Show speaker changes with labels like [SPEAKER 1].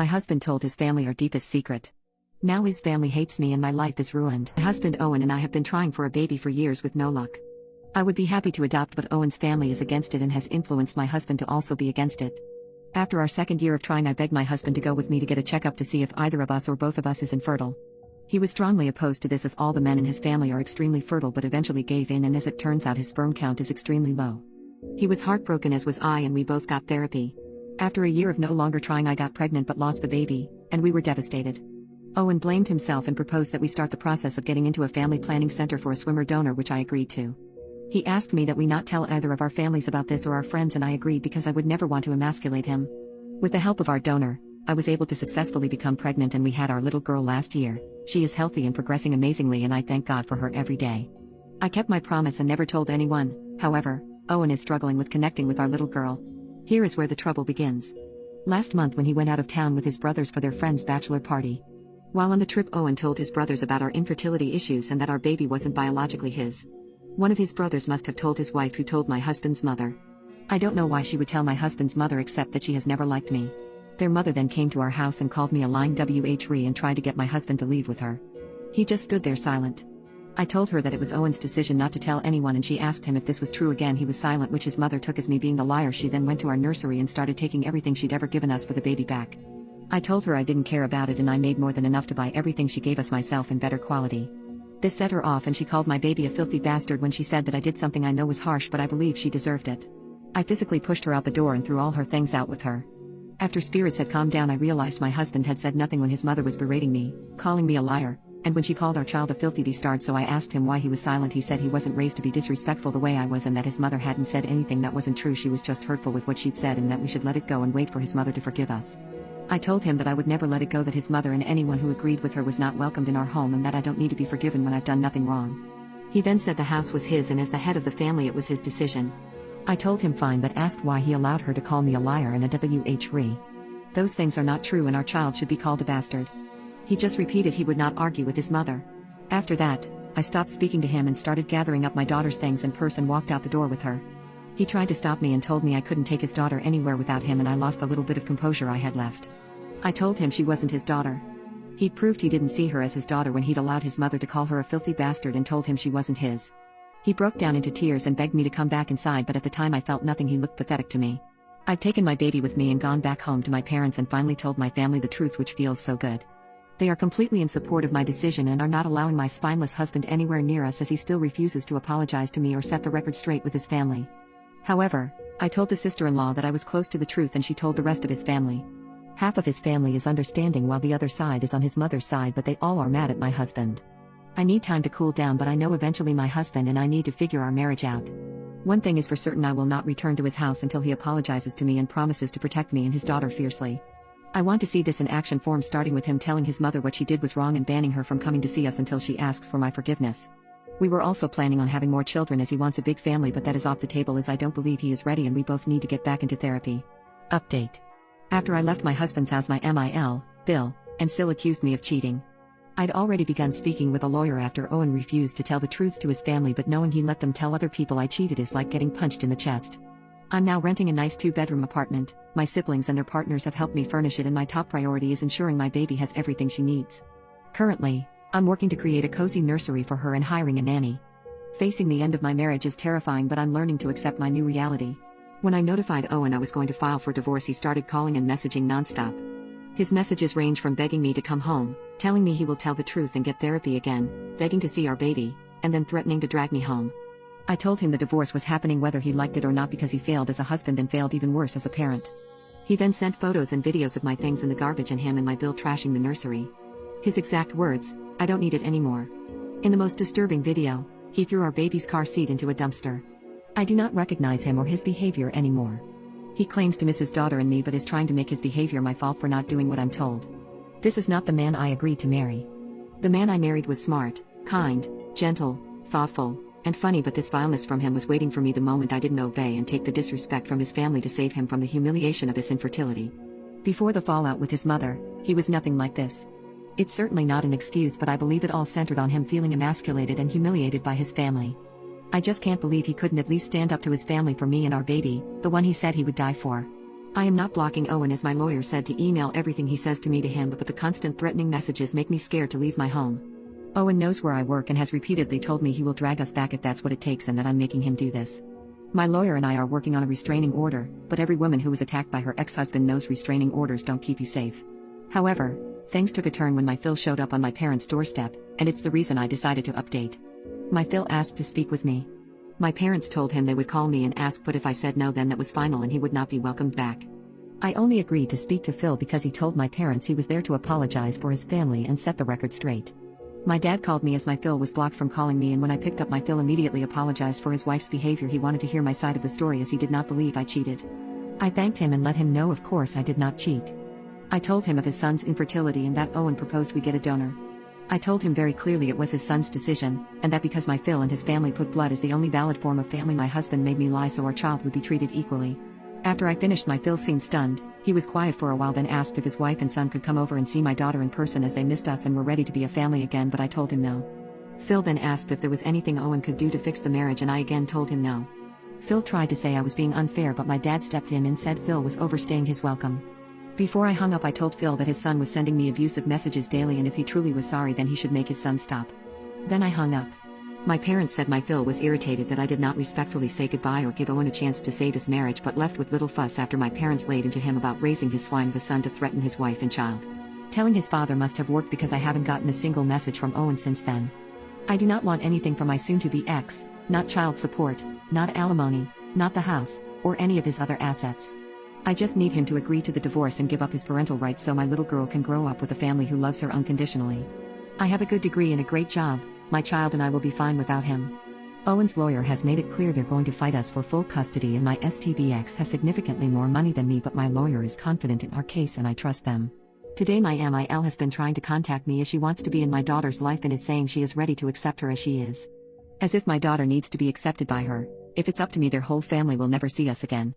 [SPEAKER 1] My husband told his family our deepest secret. Now his family hates me and my life is ruined. My husband Owen and I have been trying for a baby for years with no luck. I would be happy to adopt, but Owen's family is against it and has influenced my husband to also be against it. After our second year of trying, I begged my husband to go with me to get a checkup to see if either of us or both of us is infertile. He was strongly opposed to this, as all the men in his family are extremely fertile, but eventually gave in, and as it turns out his sperm count is extremely low. He was heartbroken, as was I, and we both got therapy. After a year of no longer trying, I got pregnant but lost the baby, and we were devastated. Owen blamed himself and proposed that we start the process of getting into a family planning center for a swimmer donor, which I agreed to. He asked me that we not tell either of our families about this or our friends, and I agreed because I would never want to emasculate him. With the help of our donor, I was able to successfully become pregnant, and we had our little girl last year. She is healthy and progressing amazingly, and I thank God for her every day. I kept my promise and never told anyone. However, Owen is struggling with connecting with our little girl. Here is where the trouble begins. Last month, when he went out of town with his brothers for their friend's bachelor party. While on the trip, Owen told his brothers about our infertility issues and that our baby wasn't biologically his. One of his brothers must have told his wife, who told my husband's mother. I don't know why she would tell my husband's mother, except that she has never liked me. Their mother then came to our house and called me a lying whore and tried to get my husband to leave with her. He just stood there silent. I told her that it was Owen's decision not to tell anyone, and she asked him if this was true. Again he was silent, which his mother took as me being the liar. She then went to our nursery and started taking everything she'd ever given us for the baby back. I told her I didn't care about it, and I made more than enough to buy everything she gave us myself in better quality. This set her off, and she called my baby a filthy bastard when she said that I did something I know was harsh, but I believe she deserved it. I physically pushed her out the door and threw all her things out with her. After spirits had calmed down, I realized my husband had said nothing when his mother was berating me, calling me a liar, and when she called our child a filthy bastard. So I asked him why he was silent. He said he wasn't raised to be disrespectful the way I was, and that his mother hadn't said anything that wasn't true. She was just hurtful with what she'd said, and that we should let it go and wait for his mother to forgive us. I told him that I would never let it go, that his mother and anyone who agreed with her was not welcomed in our home, and that I don't need to be forgiven when I've done nothing wrong. He then said the house was his, and as the head of the family it was his decision. I told him fine, but asked why he allowed her to call me a liar and a whore. Those things are not true, and our child should be called a bastard. He just repeated he would not argue with his mother. After that, I stopped speaking to him and started gathering up my daughter's things and purse and walked out the door with her. He tried to stop me and told me I couldn't take his daughter anywhere without him, and I lost the little bit of composure I had left. I told him she wasn't his daughter. He proved he didn't see her as his daughter when he'd allowed his mother to call her a filthy bastard and told him she wasn't his. He broke down into tears and begged me to come back inside, but at the time I felt nothing. He looked pathetic to me. I've taken my baby with me and gone back home to my parents and finally told my family the truth, which feels so good. They are completely in support of my decision and are not allowing my spineless husband anywhere near us, as he still refuses to apologize to me or set the record straight with his family. However, I told the sister-in-law that I was close to the truth, and she told the rest of his family. Half of his family is understanding while the other side is on his mother's side, but they all are mad at my husband. I need time to cool down, but I know eventually my husband and I need to figure our marriage out. One thing is for certain, I will not return to his house until he apologizes to me and promises to protect me and his daughter fiercely. I want to see this in action form, starting with him telling his mother what she did was wrong and banning her from coming to see us until she asks for my forgiveness. We were also planning on having more children, as he wants a big family, but that is off the table as I don't believe he is ready, and we both need to get back into therapy. Update. After I left my husband's house, my Bill, and Sil accused me of cheating. I'd already begun speaking with a lawyer after Owen refused to tell the truth to his family, but knowing he let them tell other people I cheated is like getting punched in the chest. I'm now renting a nice 2-bedroom apartment. My siblings and their partners have helped me furnish it, and my top priority is ensuring my baby has everything she needs. Currently, I'm working to create a cozy nursery for her and hiring a nanny. Facing the end of my marriage is terrifying, but I'm learning to accept my new reality. When I notified Owen I was going to file for divorce, he started calling and messaging nonstop. His messages range from begging me to come home, telling me he will tell the truth and get therapy again, begging to see our baby, and then threatening to drag me home. I told him the divorce was happening whether he liked it or not, because he failed as a husband and failed even worse as a parent. He then sent photos and videos of my things in the garbage and him and my Bill trashing the nursery. His exact words, "I don't need it anymore." In the most disturbing video, he threw our baby's car seat into a dumpster. I do not recognize him or his behavior anymore. He claims to miss his daughter and me, but is trying to make his behavior my fault for not doing what I'm told. This is not the man I agreed to marry. The man I married was smart, kind, gentle, thoughtful, and funny, but this vileness from him was waiting for me the moment I didn't obey and take the disrespect from his family to save him from the humiliation of his infertility. Before the fallout with his mother, he was nothing like this. It's certainly not an excuse, but I believe it all centered on him feeling emasculated and humiliated by his family. I just can't believe he couldn't at least stand up to his family for me and our baby, the one he said he would die for. I am not blocking Owen as my lawyer said to email everything he says to me to him, but the constant threatening messages make me scared to leave my home. Owen knows where I work and has repeatedly told me he will drag us back if that's what it takes and that I'm making him do this. My lawyer and I are working on a restraining order, but every woman who was attacked by her ex-husband knows restraining orders don't keep you safe. However, things took a turn when my Phil showed up on my parents' doorstep, and it's the reason I decided to update. My Phil asked to speak with me. My parents told him they would call me and ask, but if I said no then that was final and he would not be welcomed back. I only agreed to speak to Phil because he told my parents he was there to apologize for his family and set the record straight. My dad called me as my Phil was blocked from calling me, and when I picked up my Phil immediately apologized for his wife's behavior. He wanted to hear my side of the story as he did not believe I cheated. I thanked him and let him know of course I did not cheat. I told him of his son's infertility and that Owen proposed we get a donor. I told him very clearly it was his son's decision, and that because my Phil and his family put blood as the only valid form of family, my husband made me lie so our child would be treated equally. After I finished, my Phil seemed stunned. He was quiet for a while, then asked if his wife and son could come over and see my daughter in person as they missed us and were ready to be a family again, but I told him no. Phil then asked if there was anything Owen could do to fix the marriage, and I again told him no. Phil tried to say I was being unfair, but my dad stepped in and said Phil was overstaying his welcome. Before I hung up, I told Phil that his son was sending me abusive messages daily, and if he truly was sorry then he should make his son stop. Then I hung up. My parents said my Phil was irritated that I did not respectfully say goodbye or give Owen a chance to save his marriage, but left with little fuss after my parents laid into him about raising his swine of a son to threaten his wife and child. Telling his father must have worked because I haven't gotten a single message from Owen since then. I do not want anything from my soon-to-be ex, not child support, not alimony, not the house, or any of his other assets. I just need him to agree to the divorce and give up his parental rights so my little girl can grow up with a family who loves her unconditionally. I have a good degree and a great job. My child and I will be fine without him. Owen's lawyer has made it clear they're going to fight us for full custody, and my STBX has significantly more money than me, but my lawyer is confident in our case and I trust them. Today my MIL has been trying to contact me as she wants to be in my daughter's life and is saying she is ready to accept her as she is. As if my daughter needs to be accepted by her. If it's up to me, their whole family will never see us again.